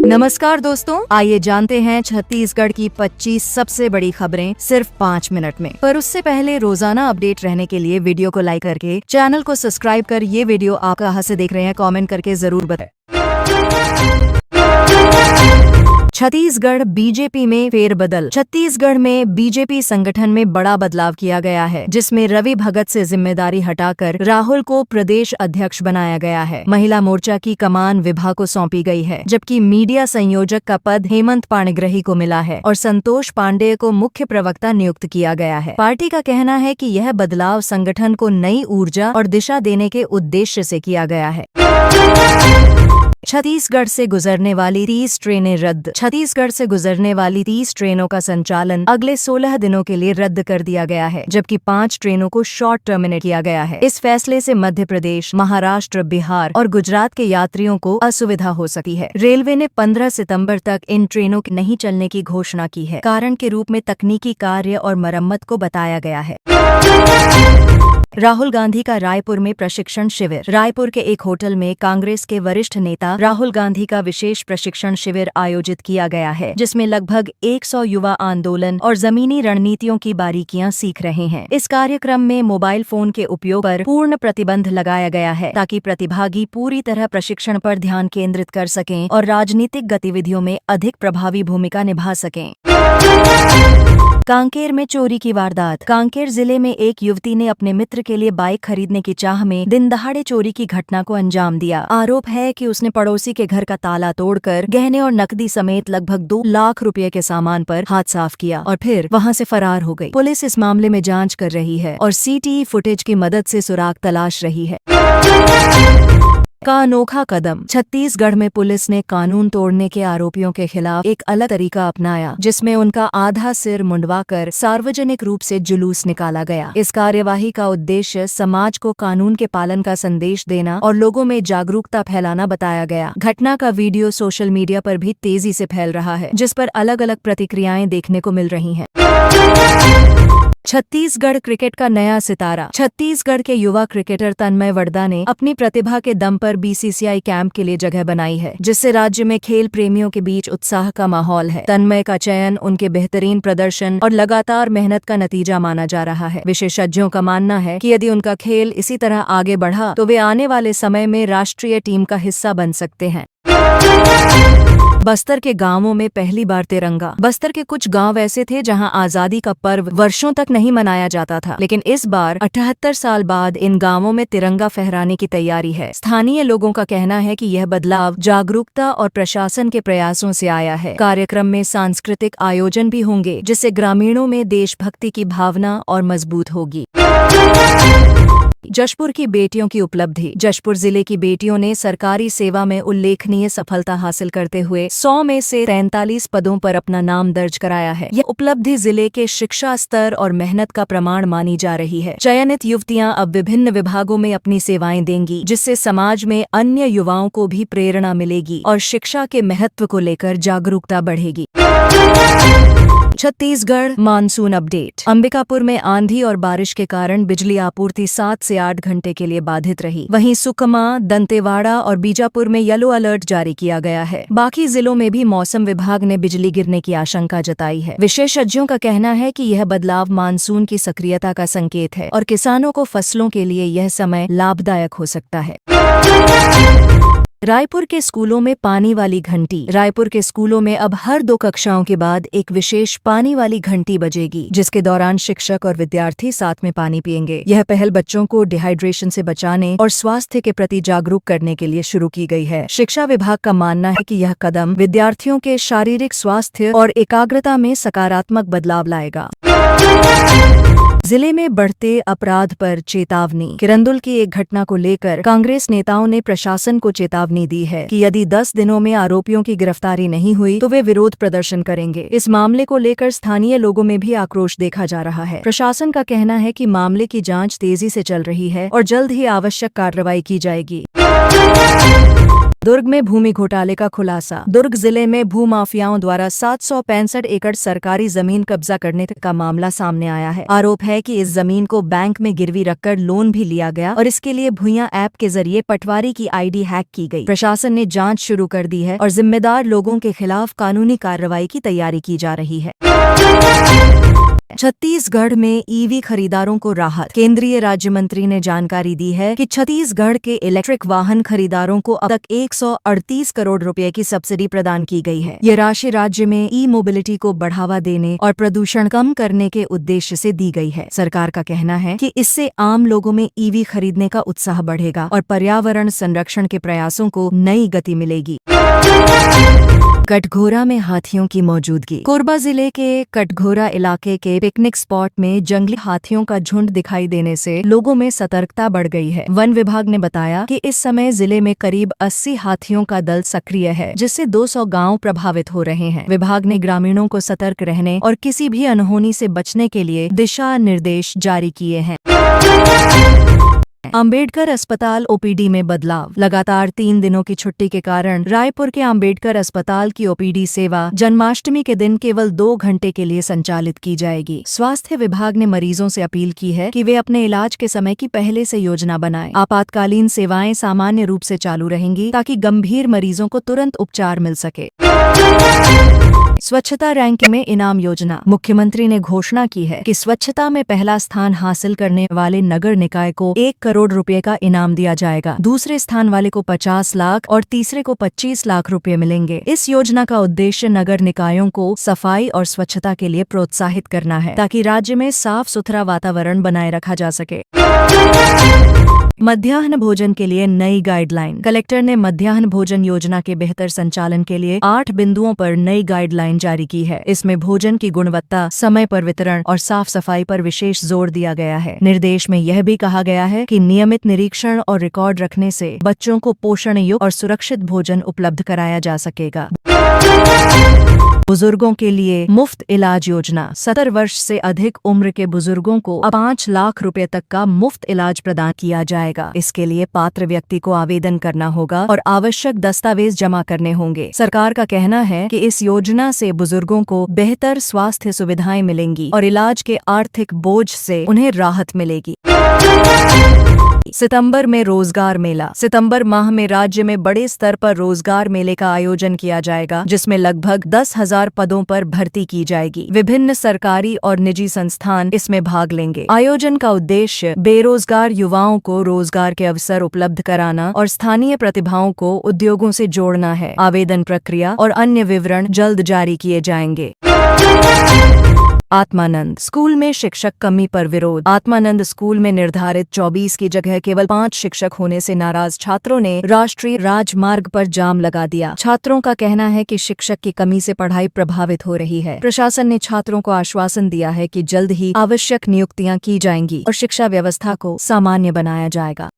नमस्कार दोस्तों, आइए जानते हैं छत्तीसगढ़ की 25 सबसे बड़ी खबरें सिर्फ 5 मिनट में। पर उससे पहले रोजाना अपडेट रहने के लिए वीडियो को लाइक करके चैनल को सब्सक्राइब कर ये वीडियो आप कहाँ से देख रहे हैं कमेंट करके जरूर बताएं। छत्तीसगढ़ बीजेपी में फेरबदल। छत्तीसगढ़ में बीजेपी संगठन में बड़ा बदलाव किया गया है, जिसमें रवि भगत से जिम्मेदारी हटाकर राहुल को प्रदेश अध्यक्ष बनाया गया है। महिला मोर्चा की कमान विभा को सौंपी गई है, जबकि मीडिया संयोजक का पद हेमंत पाणिग्राही को मिला है और संतोष पांडेय को मुख्य प्रवक्ता नियुक्त किया गया है। पार्टी का कहना है कि यह बदलाव संगठन को नई ऊर्जा और दिशा देने के उद्देश्य से किया गया है। छत्तीसगढ़ से गुजरने वाली 30 ट्रेनें रद्द। छत्तीसगढ़ से गुजरने वाली 30 ट्रेनों का संचालन अगले 16 दिनों के लिए रद्द कर दिया गया है, जबकि 5 ट्रेनों को शॉर्ट टर्मिनेट किया गया है। इस फैसले से मध्य प्रदेश, महाराष्ट्र, बिहार और गुजरात के यात्रियों को असुविधा हो सकती है। रेलवे ने 15 सितंबर तक इन ट्रेनों के नहीं चलने की घोषणा की है। कारण के रूप में तकनीकी कार्य और मरम्मत को बताया गया है। राहुल गांधी का रायपुर में प्रशिक्षण शिविर। रायपुर के एक होटल में कांग्रेस के वरिष्ठ नेता राहुल गांधी का विशेष प्रशिक्षण शिविर आयोजित किया गया है, जिसमें लगभग 100 युवा आंदोलन और जमीनी रणनीतियों की बारीकियां सीख रहे हैं। इस कार्यक्रम में मोबाइल फोन के उपयोग पर पूर्ण प्रतिबंध लगाया गया है, ताकि प्रतिभागी पूरी तरह प्रशिक्षण पर ध्यान केंद्रित कर सकें और राजनीतिक गतिविधियों में अधिक प्रभावी भूमिका निभा सकें। कांकेर में चोरी की वारदात। कांकेर जिले में एक युवती ने अपने मित्र के लिए बाइक खरीदने की चाह में दिन दहाड़े चोरी की घटना को अंजाम दिया। आरोप है कि उसने पड़ोसी के घर का ताला तोड़कर गहने और नकदी समेत लगभग 2 लाख रुपए के सामान पर हाथ साफ किया और फिर वहां से फरार हो गई। पुलिस इस मामले में जांच कर रही है और सीटीई फुटेज की मदद से सुराग तलाश रही है। का अनोखा कदम। छत्तीसगढ़ में पुलिस ने कानून तोड़ने के आरोपियों के खिलाफ एक अलग तरीका अपनाया, जिसमें उनका आधा सिर मुंडवाकर सार्वजनिक रूप से जुलूस निकाला गया। इस कार्यवाही का उद्देश्य समाज को कानून के पालन का संदेश देना और लोगों में जागरूकता फैलाना बताया गया। घटना का वीडियो सोशल मीडिया पर भी तेजी से फैल रहा है, जिस पर अलग अलग प्रतिक्रियाएं देखने को मिल रही हैं। छत्तीसगढ़ क्रिकेट का नया सितारा। छत्तीसगढ़ के युवा क्रिकेटर तन्मय वरदा ने अपनी प्रतिभा के दम पर बीसीसीआई कैंप के लिए जगह बनाई है, जिससे राज्य में खेल प्रेमियों के बीच उत्साह का माहौल है। तन्मय का चयन उनके बेहतरीन प्रदर्शन और लगातार मेहनत का नतीजा माना जा रहा है। विशेषज्ञों का मानना है कि यदि उनका खेल इसी तरह आगे बढ़ा तो वे आने वाले समय में राष्ट्रीय टीम का हिस्सा बन सकते हैं। बस्तर के गांवों में पहली बार तिरंगा। बस्तर के कुछ गांव ऐसे थे जहां आजादी का पर्व वर्षों तक नहीं मनाया जाता था, लेकिन इस बार 78 साल बाद इन गांवों में तिरंगा फहराने की तैयारी है। स्थानीय लोगों का कहना है कि यह बदलाव जागरूकता और प्रशासन के प्रयासों से आया है। कार्यक्रम में सांस्कृतिक आयोजन भी होंगे, जिससे ग्रामीणों में देशभक्ति की भावना और मजबूत होगी। जशपुर की बेटियों की उपलब्धि। जशपुर जिले की बेटियों ने सरकारी सेवा में उल्लेखनीय सफलता हासिल करते हुए 100 में से 43 पदों पर अपना नाम दर्ज कराया है। यह उपलब्धि जिले के शिक्षा स्तर और मेहनत का प्रमाण मानी जा रही है। चयनित युवतियां अब विभिन्न विभागों में अपनी सेवाएं देंगी, जिससे समाज में अन्य युवाओं को भी प्रेरणा मिलेगी और शिक्षा के महत्व को लेकर जागरूकता बढ़ेगी। Chhattisgarh monsoon update. अंबिकापुर में आंधी और बारिश के कारण बिजली आपूर्ति 7 से 8 घंटे के लिए बाधित रही। वहीं सुकमा, दंतेवाड़ा और बीजापुर में येलो अलर्ट जारी किया गया है। बाकी जिलों में भी मौसम विभाग ने बिजली गिरने की आशंका जताई है। विशेषज्ञों का कहना है कि यह बदलाव मानसून की सक्रियता का संकेत है और किसानों को फसलों के लिए यह समय लाभदायक हो सकता है। रायपुर के स्कूलों में पानी वाली घंटी। रायपुर के स्कूलों में अब हर 2 कक्षाओं के बाद एक विशेष पानी वाली घंटी बजेगी, जिसके दौरान शिक्षक और विद्यार्थी साथ में पानी पिएंगे। यह पहल बच्चों को डिहाइड्रेशन से बचाने और स्वास्थ्य के प्रति जागरूक करने के लिए शुरू की गई है। शिक्षा विभाग का मानना है कि यह कदम विद्यार्थियों के शारीरिक स्वास्थ्य और एकाग्रता में सकारात्मक बदलाव लाएगा। जिले में बढ़ते अपराध पर चेतावनी। किरंदुल की एक घटना को लेकर कांग्रेस नेताओं ने प्रशासन को चेतावनी दी है कि यदि 10 दिनों में आरोपियों की गिरफ्तारी नहीं हुई तो वे विरोध प्रदर्शन करेंगे। इस मामले को लेकर स्थानीय लोगों में भी आक्रोश देखा जा रहा है। प्रशासन का कहना है कि मामले की जांच तेजी से चल रही है और जल्द ही आवश्यक कार्रवाई की जाएगी। दुर्ग में भूमि घोटाले का खुलासा। दुर्ग जिले में भूमाफियाओं द्वारा 765 एकड़ सरकारी जमीन कब्जा करने का मामला सामने आया है। आरोप है कि इस जमीन को बैंक में गिरवी रखकर लोन भी लिया गया और इसके लिए भुइयां ऐप के जरिए पटवारी की आईडी हैक की गई। प्रशासन ने जांच शुरू कर दी है और जिम्मेदार लोगों के खिलाफ कानूनी कार्रवाई की तैयारी की जा रही है। छत्तीसगढ़ में ईवी खरीदारों को राहत। केंद्रीय राज्य मंत्री ने जानकारी दी है कि छत्तीसगढ़ के इलेक्ट्रिक वाहन खरीदारों को अब तक 138 करोड़ रुपए की सब्सिडी प्रदान की गई है। ये राशि राज्य में ई मोबिलिटी को बढ़ावा देने और प्रदूषण कम करने के उद्देश्य से दी गई है। सरकार का कहना है कि इससे आम लोगों में ईवी खरीदने का उत्साह बढ़ेगा और पर्यावरण संरक्षण के प्रयासों को नई गति मिलेगी। कटघोरा में हाथियों की मौजूदगी। कोरबा जिले के कटघोरा इलाके के पिकनिक स्पॉट में जंगली हाथियों का झुंड दिखाई देने से लोगों में सतर्कता बढ़ गई है। वन विभाग ने बताया कि इस समय जिले में करीब 80 हाथियों का दल सक्रिय है, जिससे 200 गांव प्रभावित हो रहे हैं। विभाग ने ग्रामीणों को सतर्क रहने और किसी भी अनहोनी से बचने के लिए दिशा निर्देश जारी किए हैं। अंबेडकर अस्पताल ओपीडी में बदलाव। लगातार 3 दिनों की छुट्टी के कारण रायपुर के अंबेडकर अस्पताल की ओपीडी सेवा जन्माष्टमी के दिन केवल 2 घंटे के लिए संचालित की जाएगी। स्वास्थ्य विभाग ने मरीजों से अपील की है कि वे अपने इलाज के समय की पहले से योजना बनाएं। आपातकालीन सेवाएं सामान्य रूप से चालू रहेंगी ताकि गंभीर मरीजों को तुरंत उपचार मिल सके। स्वच्छता रैंकिंग में इनाम योजना। मुख्यमंत्री ने घोषणा की है कि स्वच्छता में पहला स्थान हासिल करने वाले नगर निकाय को 1 करोड़ रुपए का इनाम दिया जाएगा। दूसरे स्थान वाले को 50 लाख और तीसरे को 25 लाख रुपए मिलेंगे। इस योजना का उद्देश्य नगर निकायों को सफाई और स्वच्छता के लिए प्रोत्साहित करना है ताकि राज्य में साफ सुथरा वातावरण बनाए रखा जा सके। मध्याह्न भोजन के लिए नई गाइडलाइन। कलेक्टर ने मध्याह्न भोजन योजना के बेहतर संचालन के लिए 8 बिंदुओं पर नई गाइडलाइन जारी की है। इसमें भोजन की गुणवत्ता, समय पर वितरण और साफ सफाई पर विशेष जोर दिया गया है। निर्देश में यह भी कहा गया है कि नियमित निरीक्षण और रिकॉर्ड रखने से बच्चों को पोषण युक्त और सुरक्षित भोजन उपलब्ध कराया जा सकेगा। बुजुर्गों के लिए मुफ्त इलाज योजना। 70 वर्ष से अधिक उम्र के बुजुर्गों को 5 लाख रुपए तक का मुफ्त इलाज प्रदान किया जाएगा। इसके लिए पात्र व्यक्ति को आवेदन करना होगा और आवश्यक दस्तावेज जमा करने होंगे। सरकार का कहना है कि इस योजना से बुजुर्गों को बेहतर स्वास्थ्य सुविधाएं मिलेंगी और इलाज के आर्थिक बोझ से उन्हें राहत मिलेगी। सितंबर में रोजगार मेला। सितंबर माह में राज्य में बड़े स्तर पर रोजगार मेले का आयोजन किया जाएगा, जिसमें लगभग 10,000 पदों पर भर्ती की जाएगी। विभिन्न सरकारी और निजी संस्थान इसमें भाग लेंगे। आयोजन का उद्देश्य बेरोजगार युवाओं को रोजगार के अवसर उपलब्ध कराना और स्थानीय प्रतिभाओं को उद्योगों से जोड़ना है। आवेदन प्रक्रिया और अन्य विवरण जल्द जारी किए जाएंगे। आत्मानंद स्कूल में शिक्षक कमी पर विरोध। आत्मानंद स्कूल में निर्धारित 24 की जगह केवल 5 शिक्षक होने से नाराज छात्रों ने राष्ट्रीय राजमार्ग पर जाम लगा दिया। छात्रों का कहना है कि शिक्षक की कमी से पढ़ाई प्रभावित हो रही है। प्रशासन ने छात्रों को आश्वासन दिया है कि जल्द ही आवश्यक नियुक्तियां की जाएंगी और शिक्षा व्यवस्था को सामान्य बनाया जाएगा।